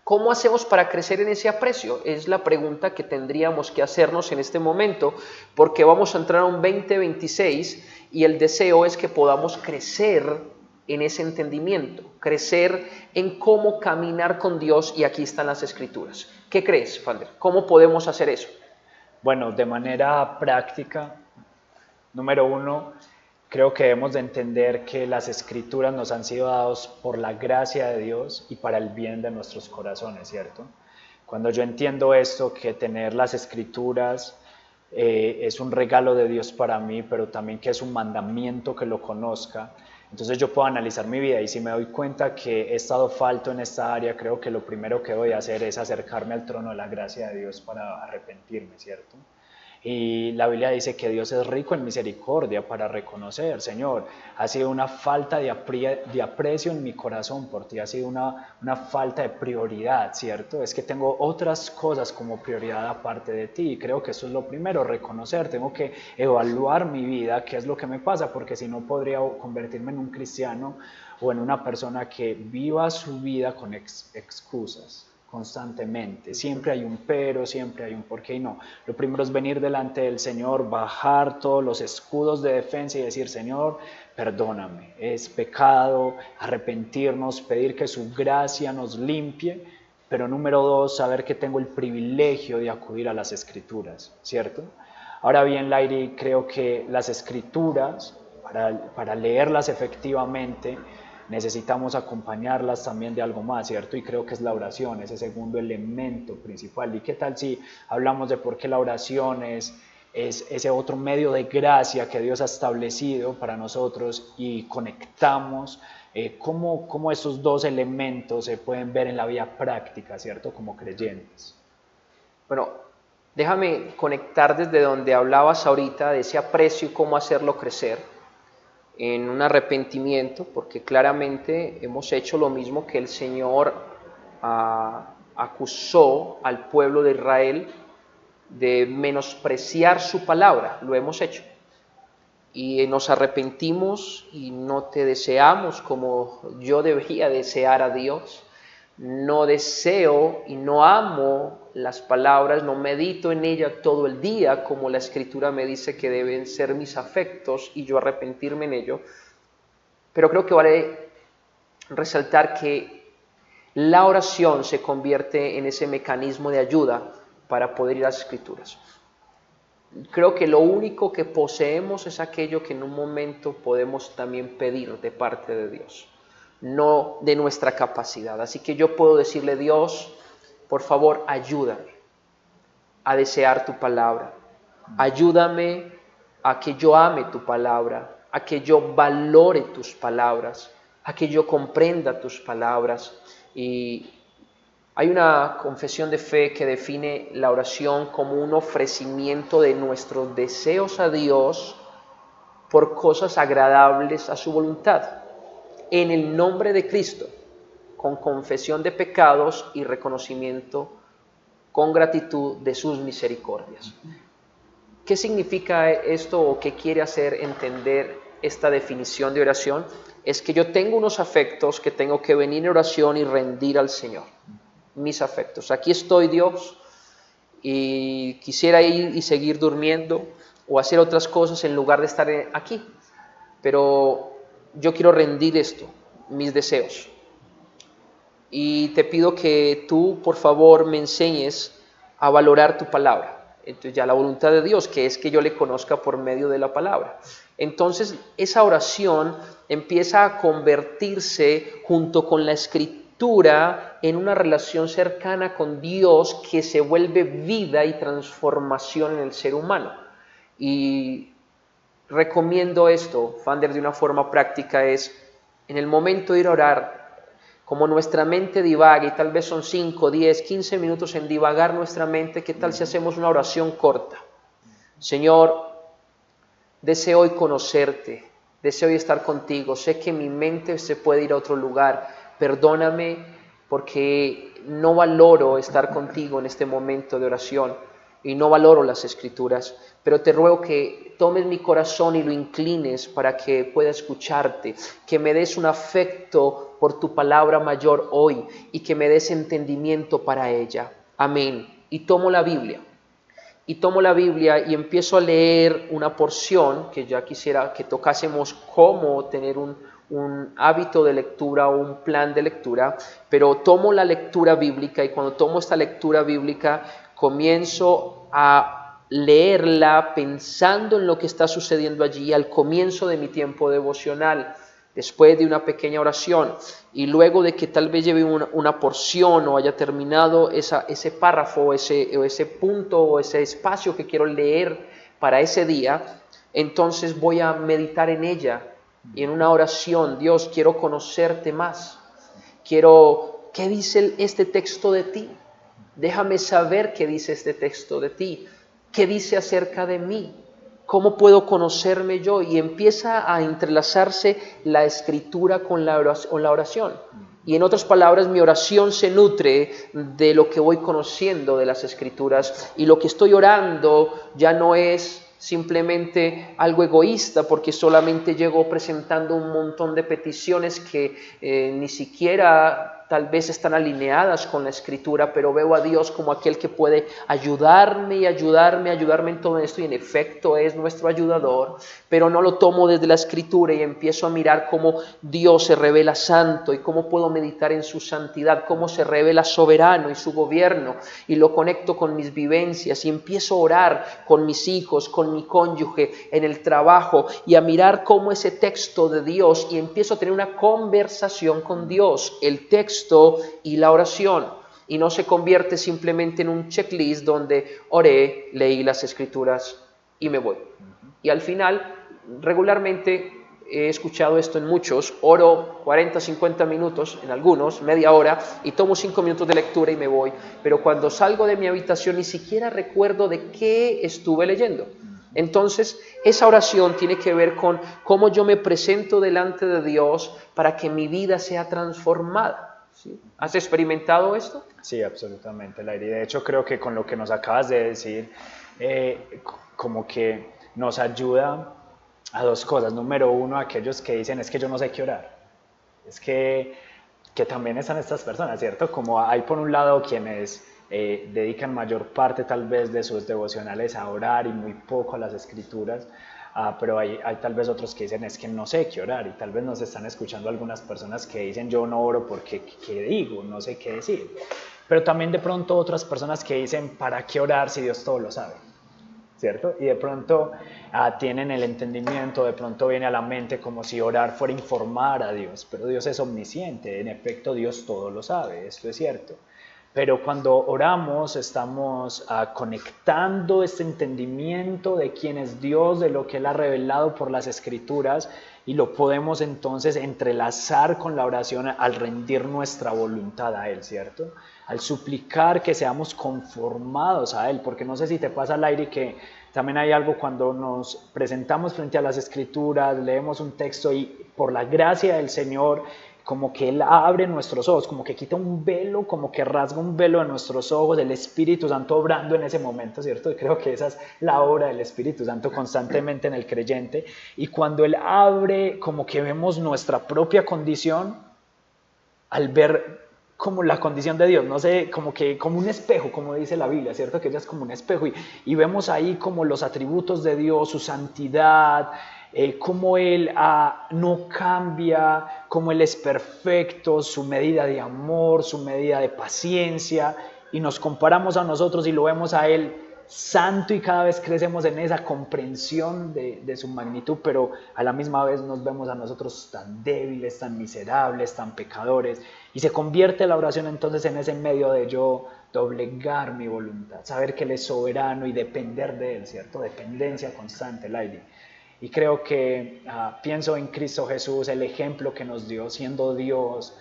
Speaker 2: ¿Cómo hacemos para crecer en ese aprecio? Es la pregunta que tendríamos que hacernos en este momento, porque vamos a entrar a un 2026 y el deseo es que podamos crecer en ese entendimiento, crecer en cómo caminar con Dios, y aquí están las escrituras. ¿Qué crees, Fander? ¿Cómo podemos hacer eso?
Speaker 1: Bueno, de manera práctica, número uno, creo que debemos de entender que las escrituras nos han sido dados por la gracia de Dios y para el bien de nuestros corazones, ¿cierto? Cuando yo entiendo esto, que tener las escrituras es un regalo de Dios para mí, pero también que es un mandamiento que lo conozca, entonces yo puedo analizar mi vida, y si me doy cuenta que he estado falto en esta área, creo que lo primero que voy a hacer es acercarme al trono de la gracia de Dios para arrepentirme, ¿cierto? Y la Biblia dice que Dios es rico en misericordia para reconocer, Señor, ha sido una falta de aprecio en mi corazón por ti, ha sido una falta de prioridad, ¿cierto? Es que tengo otras cosas como prioridad aparte de ti, y creo que eso es lo primero, reconocer, tengo que evaluar mi vida, qué es lo que me pasa, porque si no podría convertirme en un cristiano o en una persona que viva su vida con excusas constantemente. Siempre hay un pero, siempre hay un por qué y no. Lo primero es venir delante del Señor, bajar todos los escudos de defensa y decir, Señor, perdóname, es pecado, arrepentirnos, pedir que su gracia nos limpie, pero número dos, saber que tengo el privilegio de acudir a las Escrituras, ¿cierto? Ahora bien, Lairi, creo que las Escrituras, para leerlas efectivamente, necesitamos acompañarlas también de algo más, ¿cierto? Y creo que es la oración, ese segundo elemento principal. ¿Y qué tal si hablamos de por qué la oración es ese otro medio de gracia que Dios ha establecido para nosotros, y conectamos cómo esos dos elementos se pueden ver en la vida práctica, ¿cierto? Como creyentes.
Speaker 2: Bueno, déjame conectar desde donde hablabas ahorita de ese aprecio y cómo hacerlo crecer en un arrepentimiento, porque claramente hemos hecho lo mismo que el Señor acusó al pueblo de Israel de menospreciar su palabra, lo hemos hecho. Y nos arrepentimos y no te deseamos como yo debería desear a Dios. No deseo y no amo las palabras, no medito en ellas todo el día como la Escritura me dice que deben ser mis afectos y yo arrepentirme en ello. Pero creo que vale resaltar que la oración se convierte en ese mecanismo de ayuda para poder ir a las Escrituras. Creo que lo único que poseemos es aquello que en un momento podemos también pedir de parte de Dios, no de nuestra capacidad. Así que yo puedo decirle, Dios, por favor, ayúdame a desear tu palabra. Ayúdame a que yo ame tu palabra, a que yo valore tus palabras, a que yo comprenda tus palabras. Y hay una confesión de fe que define la oración como un ofrecimiento de nuestros deseos a Dios por cosas agradables a su voluntad, en el nombre de Cristo, con confesión de pecados y reconocimiento con gratitud de sus misericordias. ¿Qué significa esto o qué quiere hacer entender esta definición de oración? Es que yo tengo unos afectos que tengo que venir en oración y rendir al Señor. Mis afectos. Aquí estoy, Dios, y quisiera ir y seguir durmiendo o hacer otras cosas en lugar de estar aquí, pero yo quiero rendir esto, mis deseos. Y te pido que tú, por favor, me enseñes a valorar tu palabra. Entonces ya la voluntad de Dios, que es que yo le conozca por medio de la palabra. Entonces esa oración empieza a convertirse junto con la escritura en una relación cercana con Dios que se vuelve vida y transformación en el ser humano. Y recomiendo esto, Fander, de una forma práctica, es en el momento de ir a orar, como nuestra mente divaga, y tal vez son 5, 10, 15 minutos en divagar nuestra mente, ¿qué tal si hacemos una oración corta? Señor, deseo hoy conocerte, Deseo hoy estar contigo. Sé que mi mente se puede ir a otro lugar. Perdóname porque no valoro estar contigo en este momento de oración y no valoro las escrituras, pero te ruego que tomes mi corazón y lo inclines para que pueda escucharte, que me des un afecto por tu palabra mayor hoy y que me des entendimiento para ella. Amén. Y tomo la Biblia. Y empiezo a leer una porción que ya quisiera que tocásemos cómo tener un hábito de lectura o un plan de lectura, pero tomo la lectura bíblica y cuando tomo esta lectura bíblica comienzo a leerla pensando en lo que está sucediendo allí al comienzo de mi tiempo devocional, después de una pequeña oración y luego de que tal vez lleve una porción o haya terminado ese párrafo o ese punto o ese espacio que quiero leer para ese día, entonces voy a meditar en ella y en una oración. Dios, quiero conocerte más. ¿Qué dice este texto de ti? Déjame saber qué dice este texto de ti. ¿Qué dice acerca de mí? ¿Cómo puedo conocerme yo? Y empieza a entrelazarse la escritura con la oración. Y en otras palabras, mi oración se nutre de lo que voy conociendo de las escrituras y lo que estoy orando ya no es simplemente algo egoísta porque solamente llego presentando un montón de peticiones que ni siquiera tal vez están alineadas con la escritura, pero veo a Dios como aquel que puede ayudarme en todo esto y en efecto es nuestro ayudador, pero no lo tomo desde la escritura y empiezo a mirar cómo Dios se revela santo y cómo puedo meditar en su santidad, cómo se revela soberano y su gobierno y lo conecto con mis vivencias y empiezo a orar con mis hijos, con mi cónyuge, en el trabajo y a mirar cómo ese texto de Dios y empiezo a tener una conversación con Dios, el texto y la oración, y no se convierte simplemente en un checklist donde oré, leí las escrituras y me voy. Y al final, regularmente he escuchado esto en muchos, oro 40, 50 minutos, en algunos, media hora, y tomo 5 minutos de lectura y me voy, pero cuando salgo de mi habitación ni siquiera recuerdo de qué estuve leyendo. Entonces, esa oración tiene que ver con cómo yo me presento delante de Dios para que mi vida sea transformada. ¿Sí? ¿Has experimentado esto?
Speaker 1: Sí, absolutamente, Lairi. De hecho, creo que con lo que nos acabas de decir, como que nos ayuda a dos cosas. Número uno, aquellos que dicen, es que yo no sé qué orar. Es que también están estas personas, ¿cierto? Como hay por un lado quienes dedican mayor parte tal vez de sus devocionales a orar y muy poco a las escrituras, pero hay tal vez otros que dicen es que no sé qué orar y tal vez nos están escuchando algunas personas que dicen yo no oro porque qué digo, no sé qué decir, pero también de pronto otras personas que dicen ¿para qué orar si Dios todo lo sabe? ¿Cierto? Y de pronto tienen el entendimiento, de pronto viene a la mente como si orar fuera informar a Dios, pero Dios es omnisciente, en efecto Dios todo lo sabe, esto es cierto. Pero cuando oramos estamos conectando este entendimiento de quién es Dios, de lo que Él ha revelado por las Escrituras y lo podemos entonces entrelazar con la oración al rendir nuestra voluntad a Él, ¿cierto? Al suplicar que seamos conformados a Él, porque no sé si te pasa al aire que también hay algo cuando nos presentamos frente a las Escrituras, leemos un texto y por la gracia del Señor como que Él abre nuestros ojos, como que quita un velo, como que rasga un velo de nuestros ojos, el Espíritu Santo obrando en ese momento, ¿cierto? Y creo que esa es la obra del Espíritu Santo constantemente en el creyente. Y cuando Él abre, como que vemos nuestra propia condición, al ver como la condición de Dios, no sé, como un espejo, como dice la Biblia, ¿cierto? Que ella es como un espejo y vemos ahí como los atributos de Dios, su santidad, cómo Él no cambia, cómo Él es perfecto, su medida de amor, su medida de paciencia, y nos comparamos a nosotros y lo vemos a Él santo y cada vez crecemos en esa comprensión de su magnitud, pero a la misma vez nos vemos a nosotros tan débiles, tan miserables, tan pecadores, y se convierte la oración entonces en ese medio de yo doblegar mi voluntad, saber que Él es soberano y depender de Él, ¿cierto? Dependencia constante, Lairi. Y creo que pienso en Cristo Jesús, el ejemplo que nos dio, siendo Dios,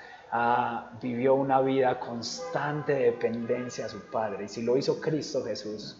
Speaker 1: vivió una vida constante de dependencia a su Padre. Y si lo hizo Cristo Jesús,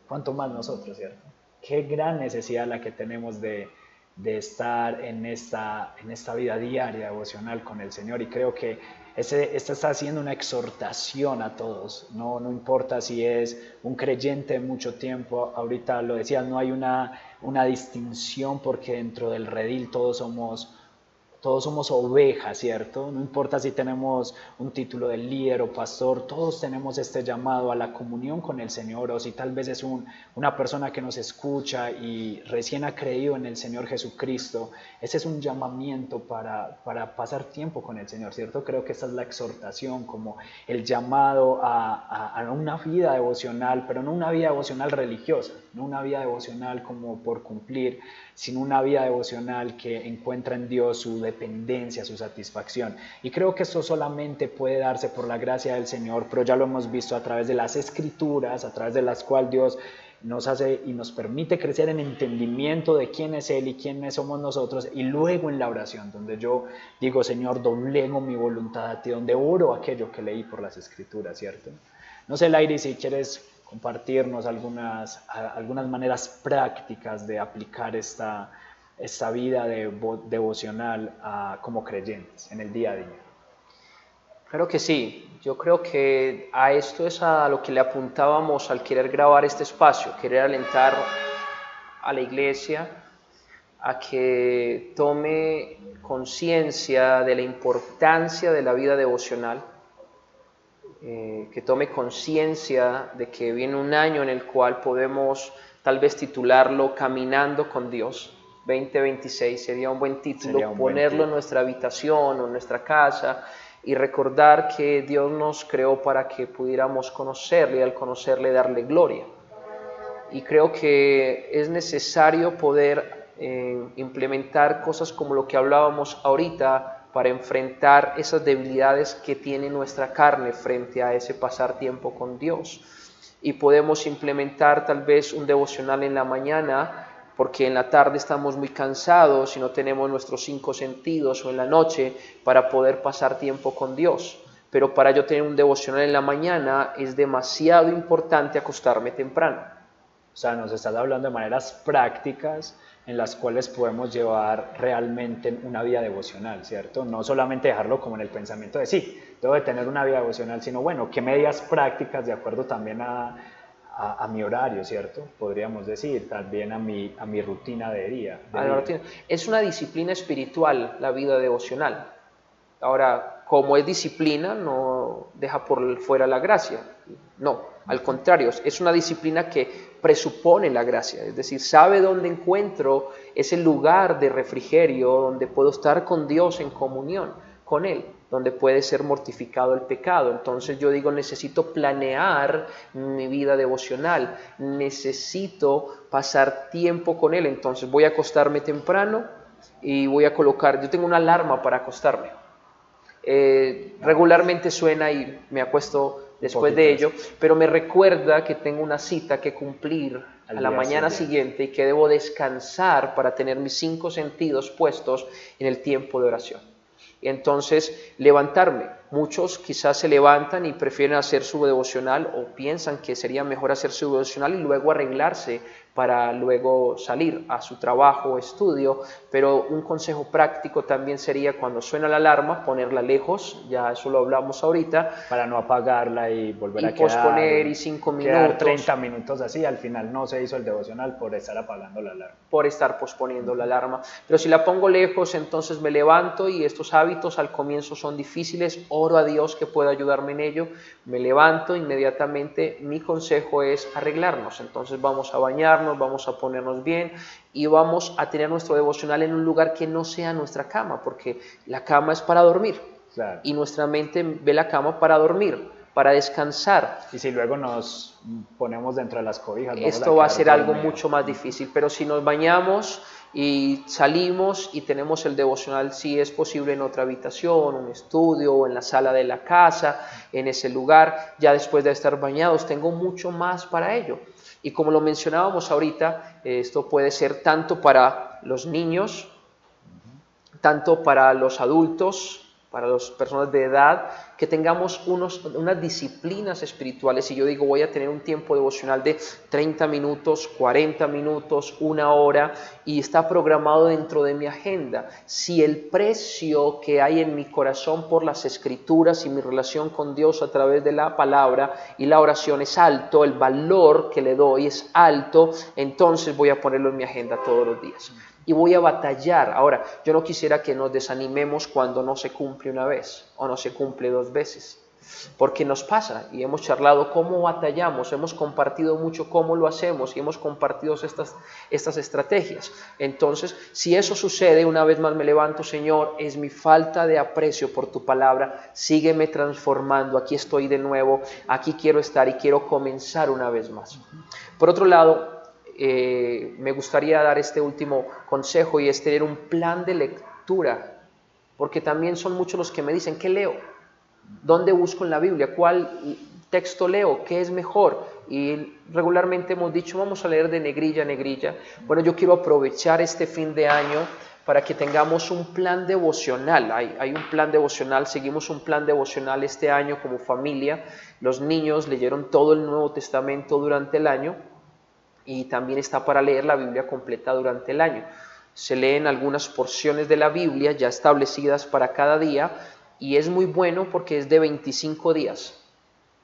Speaker 1: ¿cuánto más nosotros, cierto? Qué gran necesidad la que tenemos de de estar en esta vida diaria devocional con el Señor. Y creo que esta está haciendo una exhortación a todos, no importa si es un creyente de mucho tiempo, ahorita lo decías, no hay una distinción porque dentro del redil todos somos ovejas, ¿cierto? No importa si tenemos un título de líder o pastor, todos tenemos este llamado a la comunión con el Señor, o si tal vez es una persona que nos escucha y recién ha creído en el Señor Jesucristo, ese es un llamamiento para pasar tiempo con el Señor, ¿cierto? Creo que esta es la exhortación, como el llamado a una vida devocional, pero no una vida devocional religiosa, no una vida devocional como por cumplir, sino una vida devocional que encuentra en Dios su dependencia, su satisfacción. Y creo que esto solamente puede darse por la gracia del Señor, pero ya lo hemos visto a través de las Escrituras, a través de las cuales Dios nos hace y nos permite crecer en entendimiento de quién es Él y quiénes somos nosotros, y luego en la oración, donde yo digo, Señor, doblego mi voluntad a ti, donde oro aquello que leí por las Escrituras, ¿cierto? No sé, Lairi, si quieres compartirnos algunas maneras prácticas de aplicar esta vida devocional como creyentes en el día a día.
Speaker 2: Claro que sí, yo creo que a esto es a lo que le apuntábamos al querer grabar este espacio, querer alentar a la iglesia a que tome conciencia de la importancia de la vida devocional, que tome conciencia de que viene un año en el cual podemos tal vez titularlo Caminando con Dios. 2026 sería un buen título, ponerlo en nuestra habitación o en nuestra casa y recordar que Dios nos creó para que pudiéramos conocerle y al conocerle darle gloria. Y creo que es necesario poder implementar cosas como lo que hablábamos ahorita para enfrentar esas debilidades que tiene nuestra carne frente a ese pasar tiempo con Dios. Y podemos implementar tal vez un devocional en la mañana, porque en la tarde estamos muy cansados y no tenemos nuestros 5 sentidos, o en la noche para poder pasar tiempo con Dios. Pero para yo tener un devocional en la mañana es demasiado importante acostarme temprano.
Speaker 1: O sea, nos estás hablando de maneras prácticas en las cuales podemos llevar realmente una vida devocional, ¿cierto? No solamente dejarlo como en el pensamiento de sí, debo de tener una vida devocional, sino bueno, qué medidas prácticas de acuerdo también a mi horario, ¿cierto? Podríamos decir, también a mi rutina de día.
Speaker 2: Es una disciplina espiritual la vida devocional. Ahora, como es disciplina, no deja por fuera la gracia. No, al contrario, es una disciplina que presupone la gracia. Es decir, sabe dónde encuentro ese lugar de refrigerio, donde puedo estar con Dios en comunión con Él, donde puede ser mortificado el pecado. Entonces yo digo, necesito planear mi vida devocional, necesito pasar tiempo con Él. Entonces voy a acostarme temprano y voy a colocar, yo tengo una alarma para acostarme. Regularmente suena y me acuesto después de ello, pero me recuerda que tengo una cita que cumplir a la mañana siguiente y que debo descansar para tener mis 5 sentidos puestos en el tiempo de oración. Y entonces levantarme. Muchos quizás se levantan y prefieren hacer su devocional o piensan que sería mejor hacer su devocional y luego arreglarse para luego salir a su trabajo o estudio, pero un consejo práctico también sería cuando suena la alarma, ponerla lejos, ya eso lo hablamos ahorita.
Speaker 1: Para no apagarla y volver a
Speaker 2: posponer y 5 minutos.
Speaker 1: Quedar 30 minutos así, al final no se hizo el devocional por estar apagando la alarma.
Speaker 2: Por estar posponiendo la alarma. Pero si la pongo lejos, entonces me levanto y estos hábitos al comienzo son difíciles, oro a Dios que pueda ayudarme en ello, me levanto inmediatamente, mi consejo es arreglarnos, entonces vamos a bañarnos, vamos a ponernos bien y vamos a tener nuestro devocional en un lugar que no sea nuestra cama, porque la cama es para dormir, claro. Y nuestra mente ve la cama para dormir, para descansar.
Speaker 1: Y si luego nos ponemos dentro de las cobijas,
Speaker 2: esto va a ser algo mucho más difícil, pero si nos bañamos y salimos y tenemos el devocional, si es posible en otra habitación, un estudio o en la sala de la casa, en ese lugar, ya después de estar bañados, tengo mucho más para ello. Y como lo mencionábamos ahorita, esto puede ser tanto para los niños, tanto para los adultos, para las personas de edad, que tengamos unas disciplinas espirituales. Y yo digo, voy a tener un tiempo devocional de 30 minutos, 40 minutos, 1 hora, y está programado dentro de mi agenda. Si el precio que hay en mi corazón por las escrituras y mi relación con Dios a través de la palabra y la oración es alto, el valor que le doy es alto, entonces voy a ponerlo en mi agenda todos los días. Y voy a batallar. Ahora, yo no quisiera que nos desanimemos cuando no se cumple una vez o no se cumple 2 veces. Porque nos pasa y hemos charlado cómo batallamos, hemos compartido mucho cómo lo hacemos y hemos compartido estas estrategias. Entonces, si eso sucede, una vez más me levanto, Señor, es mi falta de aprecio por tu palabra, sígueme transformando, aquí estoy de nuevo, aquí quiero estar y quiero comenzar una vez más. Por otro lado, me gustaría dar este último consejo y es tener un plan de lectura, porque también son muchos los que me dicen, ¿qué leo? ¿Dónde busco en la Biblia? ¿Cuál texto leo? ¿Qué es mejor? Y regularmente hemos dicho, vamos a leer de negrilla a negrilla. Bueno, yo quiero aprovechar este fin de año para que tengamos un plan devocional. Hay un plan devocional, seguimos un plan devocional este año como familia. Los niños leyeron todo el Nuevo Testamento durante el año y también está para leer la Biblia completa durante el año. Se leen algunas porciones de la Biblia ya establecidas para cada día y es muy bueno porque es de 25 días.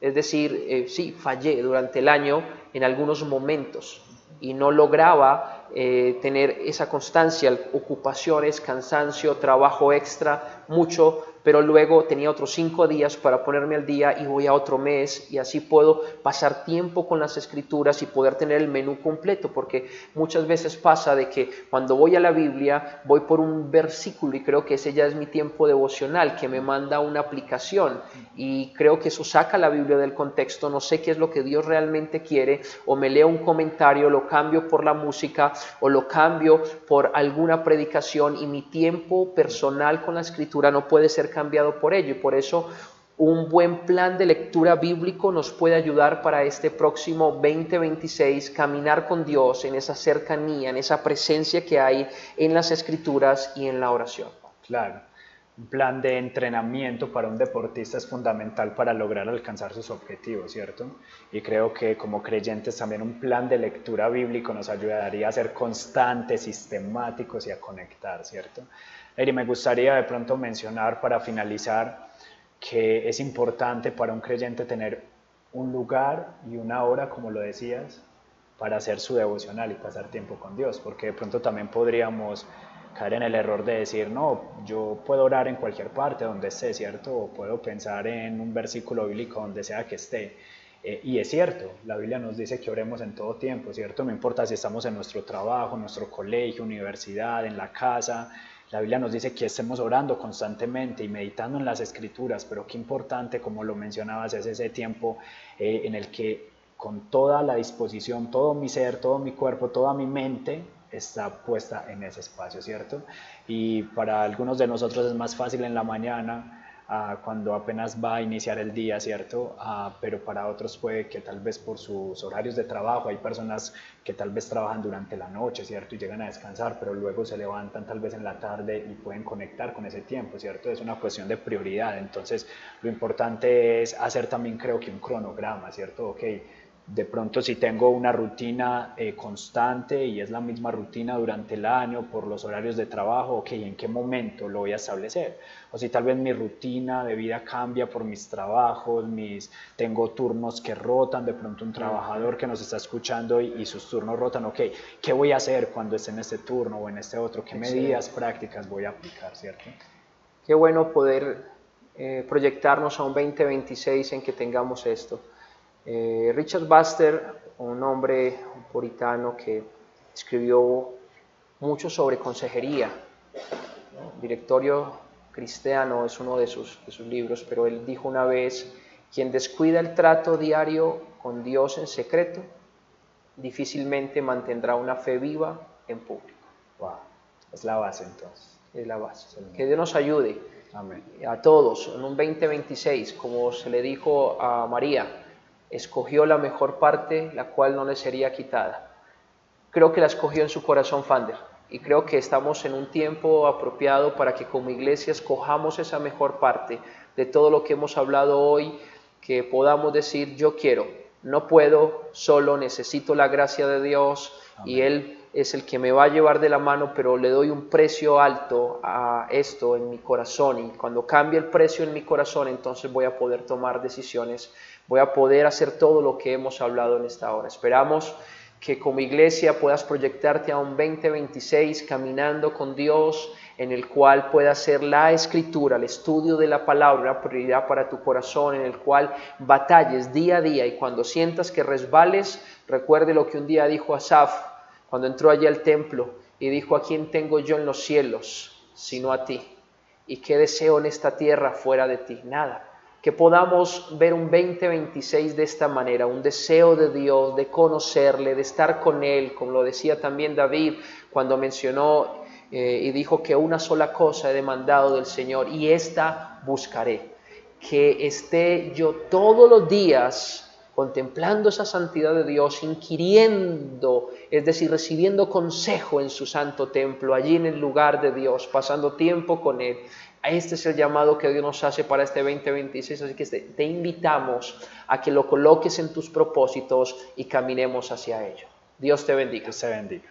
Speaker 2: Es decir, sí, fallé durante el año en algunos momentos y no lograba tener esa constancia, ocupaciones, cansancio, trabajo extra, mucho, pero luego tenía otros 5 días para ponerme al día y voy a otro mes y así puedo pasar tiempo con las escrituras y poder tener el menú completo, porque muchas veces pasa de que cuando voy a la Biblia voy por un versículo y creo que ese ya es mi tiempo devocional, que me manda una aplicación y creo que eso saca la Biblia del contexto, no sé qué es lo que Dios realmente quiere, o me leo un comentario, lo cambio por la música o lo cambio por alguna predicación y mi tiempo personal con la escritura no puede ser cambiado por ello, y por eso un buen plan de lectura bíblico nos puede ayudar para este próximo 2026, caminar con Dios en esa cercanía, en esa presencia que hay en las escrituras y en la oración.
Speaker 1: Claro, un plan de entrenamiento para un deportista es fundamental para lograr alcanzar sus objetivos, ¿cierto? Y creo que como creyentes también un plan de lectura bíblico nos ayudaría a ser constantes, sistemáticos y a conectar, ¿cierto? Eri, me gustaría de pronto mencionar para finalizar que es importante para un creyente tener un lugar y una hora, como lo decías, para hacer su devocional y pasar tiempo con Dios, porque de pronto también podríamos caer en el error de decir, no, yo puedo orar en cualquier parte donde esté, ¿cierto? O puedo pensar en un versículo bíblico donde sea que esté. Y es cierto, la Biblia nos dice que oremos en todo tiempo, ¿cierto? No importa si estamos en nuestro trabajo, en nuestro colegio, universidad, en la casa. La Biblia nos dice que estemos orando constantemente y meditando en las Escrituras, pero qué importante, como lo mencionabas, es ese tiempo en el que con toda la disposición, todo mi ser, todo mi cuerpo, toda mi mente está puesta en ese espacio, ¿cierto? Y para algunos de nosotros es más fácil en la mañana, cuando apenas va a iniciar el día, ¿cierto? Pero para otros puede que tal vez por sus horarios de trabajo, hay personas que tal vez trabajan durante la noche, ¿cierto? Y llegan a descansar, pero luego se levantan tal vez en la tarde y pueden conectar con ese tiempo, ¿cierto? Es una cuestión de prioridad, entonces lo importante es hacer también, creo que un cronograma, ¿cierto? Ok, de pronto si tengo una rutina constante y es la misma rutina durante el año por los horarios de trabajo, ok, ¿en qué momento lo voy a establecer? O si tal vez mi rutina de vida cambia por mis trabajos, tengo turnos que rotan, de pronto un trabajador que nos está escuchando y sus turnos rotan, ok, ¿qué voy a hacer cuando esté en este turno o en este otro? ¿Qué medidas prácticas voy a aplicar, cierto?
Speaker 2: Qué bueno poder proyectarnos a un 2026 en que tengamos esto. Richard Baxter, un hombre puritano que escribió mucho sobre consejería, ¿no? Directorio Cristiano es uno de sus libros, pero él dijo una vez, quien descuida el trato diario con Dios en secreto, difícilmente mantendrá una fe viva en público.
Speaker 1: Wow, es la base entonces.
Speaker 2: Es la base. Que Dios nos ayude.
Speaker 1: Amén.
Speaker 2: A todos en un 2026, como se le dijo a María, escogió la mejor parte, la cual no le sería quitada. Creo que la escogió en su corazón Fander y creo que estamos en un tiempo apropiado para que como iglesia escojamos esa mejor parte de todo lo que hemos hablado hoy, que podamos decir, yo quiero, no puedo, solo necesito la gracia de Dios. Amén. Y Él es el que me va a llevar de la mano, pero le doy un precio alto a esto en mi corazón, y cuando cambie el precio en mi corazón, entonces voy a poder tomar decisiones, voy a poder hacer todo lo que hemos hablado en esta hora. Esperamos que como iglesia puedas proyectarte a un 2026 caminando con Dios, en el cual pueda ser la escritura, el estudio de la palabra, una prioridad para tu corazón, en el cual batalles día a día, y cuando sientas que resbales, recuerde lo que un día dijo Asaf cuando entró allí al templo y dijo: ¿a quién tengo yo en los cielos sino a ti? ¿Y qué deseo en esta tierra fuera de ti? Nada. Que podamos ver un 2026 de esta manera, un deseo de Dios, de conocerle, de estar con Él, como lo decía también David cuando mencionó y dijo que una sola cosa he demandado del Señor, y esta buscaré, que esté yo todos los días contemplando esa santidad de Dios, inquiriendo, es decir, recibiendo consejo en su santo templo, allí en el lugar de Dios, pasando tiempo con Él. Este es el llamado que Dios nos hace para este 2026, así que te invitamos a que lo coloques en tus propósitos y caminemos hacia ello. Dios te bendiga.
Speaker 1: Dios te bendiga.